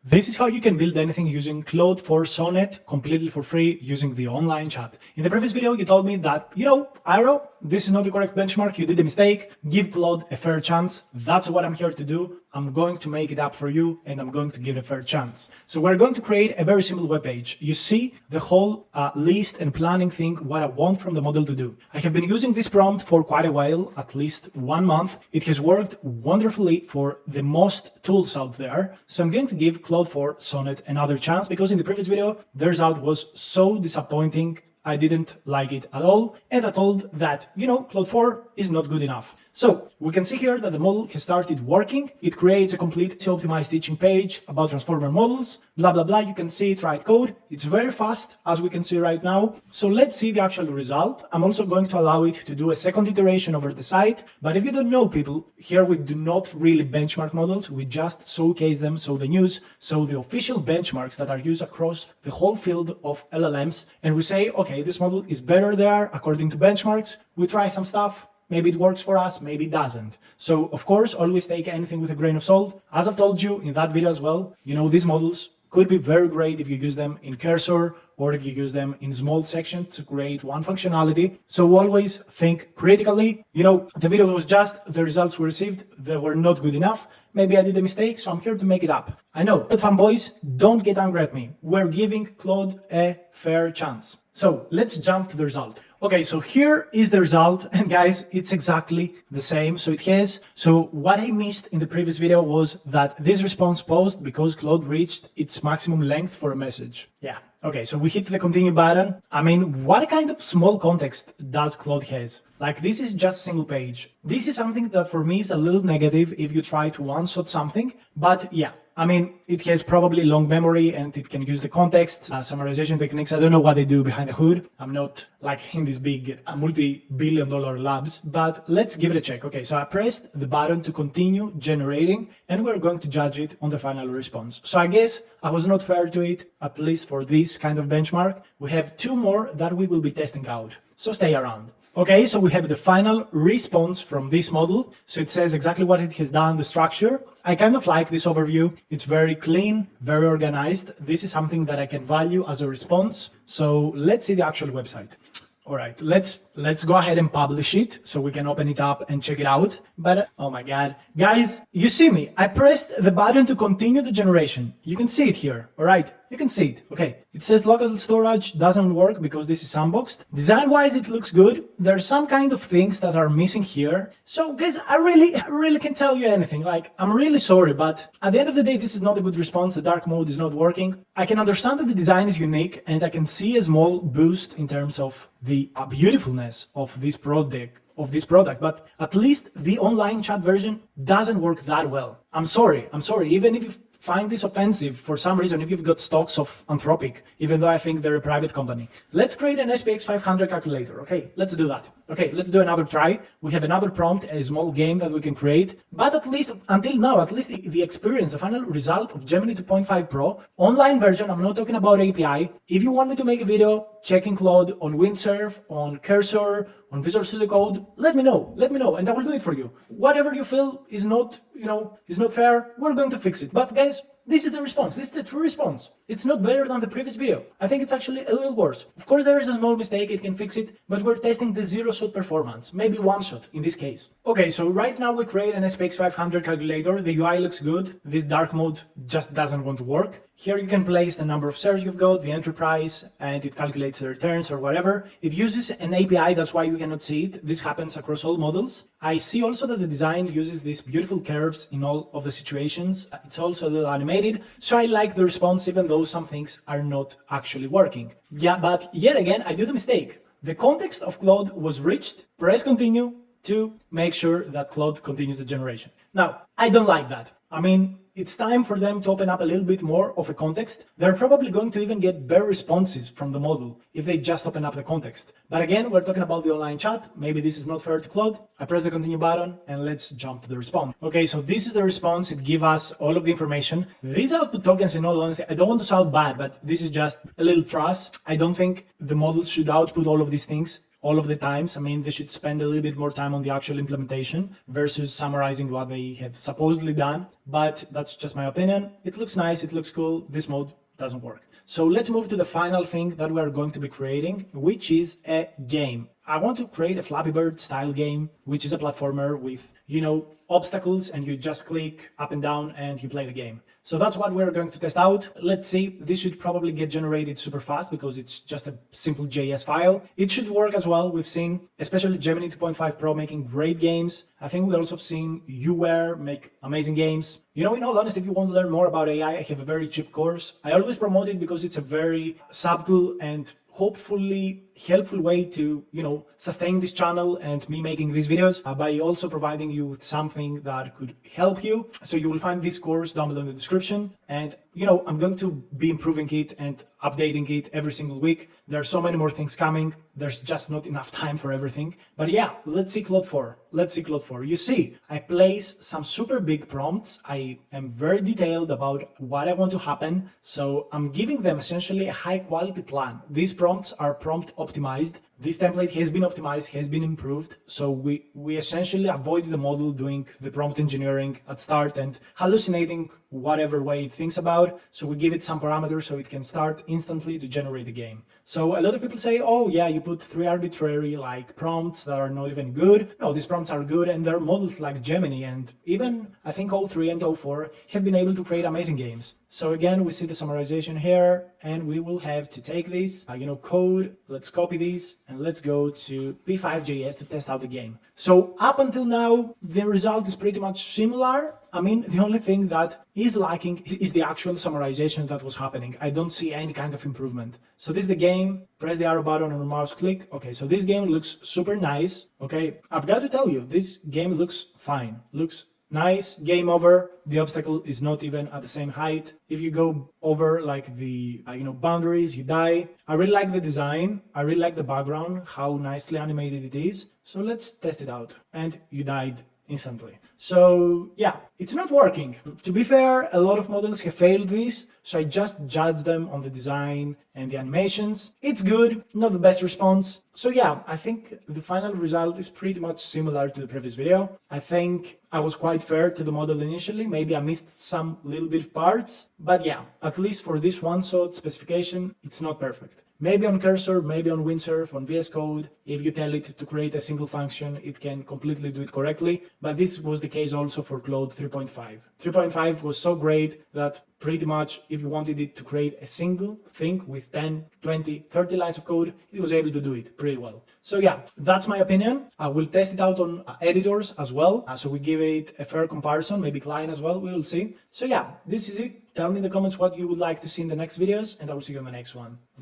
This is how you can build anything using Claude for Sonnet completely for free using the online chat. In the previous video, you told me that, Aero, this is not the correct benchmark, you did a mistake, give Claude a fair chance. That's what I'm here to do. I'm going to make it up for you and I'm going to give it a fair chance. So we're going to create a very simple web page. You see the whole list and planning thing, what I want from the model to do. I have been using this prompt for quite a while, at least 1 month. It has worked wonderfully for the most tools out there. So I'm going to give Claude for Sonnet another chance because in the previous video, the result was so disappointing. I didn't like it at all, and I told that, Claude 4 is not good enough. So we can see here that the model has started working. It creates a complete optimized teaching page about transformer models, blah, blah, blah. You can see it write code. It's very fast, as we can see right now. So let's see the actual result. I'm also going to allow it to do a second iteration over the site. But if you don't know, people, here we do not really benchmark models. We just showcase them, so the news, so the official benchmarks that are used across the whole field of LLMs. And we say, okay, this model is better there according to benchmarks. We try some stuff. Maybe it works for us, maybe it doesn't. So, of course, always take anything with a grain of salt. As I've told you in that video as well, these models could be very great if you use them in cursor or if you use them in small sections to create one functionality. So always think critically. The video was just the results we received. They were not good enough. Maybe I did a mistake, so I'm here to make it up. I know, but fanboys, don't get angry at me. We're giving Claude a fair chance. So let's jump to the result. Okay, so here is the result, and guys, it's exactly the same. So what I missed in the previous video was that this response paused because Claude reached its maximum length for a message. Yeah. Okay, so we hit the continue button. I mean, what kind of small context does Claude has? Like, this is just a single page. This is something that for me is a little negative if you try to one-shot something, but yeah. I mean, it has probably long memory and it can use the context, summarization techniques. I don't know what they do behind the hood. I'm not like in these big multi-billion-dollar labs, but let's give it a check. Okay, so I pressed the button to continue generating and we're going to judge it on the final response. So I guess I was not fair to it, at least for this kind of benchmark. We have 2 more that we will be testing out. So stay around. Okay, so we have the final response from this model. So it says exactly what it has done, the structure. I kind of like this overview. It's very clean, very organized. This is something that I can value as a response. So let's see the actual website. All right, let's go ahead and publish it so we can open it up and check it out. But oh my God, guys, you see me, I pressed the button to continue the generation. You can see it here. All right, you can see it. Okay, it says local storage doesn't work because this is sandboxed. Design wise, it looks good. There's some kind of things that are missing here. So guys, I really can't tell you anything. Like, I'm really sorry, but at the end of the day, this is not a good response. The dark mode is not working. I can understand that the design is unique and I can see a small boost in terms of the beautifulness of this product, but at least the online chat version doesn't work that well. I'm sorry, even if you find this offensive for some reason, if you've got stocks of Anthropic, even though I think they're a private company. Let's create an SPX 500 calculator. Okay, let's do that. Okay, let's do another try. We have another prompt, a small game that we can create, but at least until now, at least the experience, the final result of Gemini 2.5 Pro, online version, I'm not talking about API. If you want me to make a video checking Claude on Windsurf, on Cursor, on Visual Studio Code, let me know, and I will do it for you. Whatever you feel is not, is not fair, we're going to fix it. But guys, this is the response. This is the true response. It's not better than the previous video. I think it's actually a little worse. Of course, there is a small mistake. It can fix it, but we're testing the 0-shot performance, maybe 1-shot in this case. Okay, so right now we create an SPX 500 calculator. The UI looks good. This dark mode just doesn't want to work. Here you can place the number of shares you've got, the entry price, and it calculates the returns or whatever. It uses an API, that's why you cannot see it. This happens across all models. I see also that the design uses these beautiful curves in all of the situations. It's also a little animated, so I like the response even though some things are not actually working. Yeah, but yet again, I do the mistake. The context of Claude was reached, press continue to make sure that Claude continues the generation. Now, I don't like that. I mean, it's time for them to open up a little bit more of a context. They're probably going to even get better responses from the model if they just open up the context. But again, we're talking about the online chat. Maybe this is not fair to Claude. I press the continue button and let's jump to the response. Okay, so this is the response. It gives us all of the information. These output tokens, in all honesty, I don't want to sound bad, but this is just a little trust. I don't think the models should output all of these things. all of the times. I mean, they should spend a little bit more time on the actual implementation versus summarizing what they have supposedly done. But that's just my opinion. It looks nice, it looks cool. This mode doesn't work. So let's move to the final thing that we are going to be creating, which is a game. I want to create a Flappy Bird style game, which is a platformer with, obstacles, and you just click up and down and you play the game. So that's what we're going to test out. Let's see. This should probably get generated super fast because it's just a simple JS file. It should work as well. We've seen, especially Gemini 2.5 Pro making great games. I think we also seen UWare make amazing games. In all honesty, if you want to learn more about AI, I have a very cheap course. I always promote it because it's a very subtle and hopefully helpful way to, sustain this channel and me making these videos by also providing you with something that could help you. So you will find this course down below in the description. And, I'm going to be improving it and updating it every single week. There are so many more things coming. There's just not enough time for everything. But yeah, let's see Claude 4. Let's see Claude 4. You see, I place some super big prompts. I am very detailed about what I want to happen. So I'm giving them essentially a high quality plan. These prompts are prompt optimized. This template has been optimized, has been improved. So we essentially avoid the model doing the prompt engineering at start and hallucinating whatever way it thinks about. So we give it some parameters so it can start instantly to generate the game. So a lot of people say, oh yeah, you put 3 arbitrary prompts that are not even good. No, these prompts are good, and there are models like Gemini and even I think O3 and O4 have been able to create amazing games. So again, we see the summarization here, and we will have to take this, code, let's copy this, and let's go to p5.js to test out the game. So up until now, the result is pretty much similar. I mean, the only thing that is lacking is the actual summarization that was happening. I don't see any kind of improvement. So this is the game, press the arrow button on a mouse click. Okay, so this game looks super nice. Okay, I've got to tell you, this game looks fine, looks nice. Game over. The obstacle is not even at the same height. If you go over the boundaries, you die. I really like the design. I really like the background, how nicely animated it is. So let's test it out. And you died instantly. So yeah, it's not working. To be fair, a lot of models have failed this, so I just judge them on the design and the animations. It's good, not the best response. So yeah, I think the final result is pretty much similar to the previous video. I think I was quite fair to the model initially. Maybe I missed some little bit of parts, but yeah, at least for this one shot specification, it's not perfect. Maybe on Cursor, maybe on Windsurf, on VS Code, if you tell it to create a single function, it can completely do it correctly. But this was the case also for Claude 3.5. 3.5 was so great that pretty much if you wanted it to create a single thing with 10, 20, 30 lines of code, it was able to do it pretty well. So yeah, that's my opinion. I will test it out on editors as well. So we give it a fair comparison, maybe Klein as well, we will see. So yeah, this is it. Tell me in the comments what you would like to see in the next videos, and I will see you in the next one. Bye.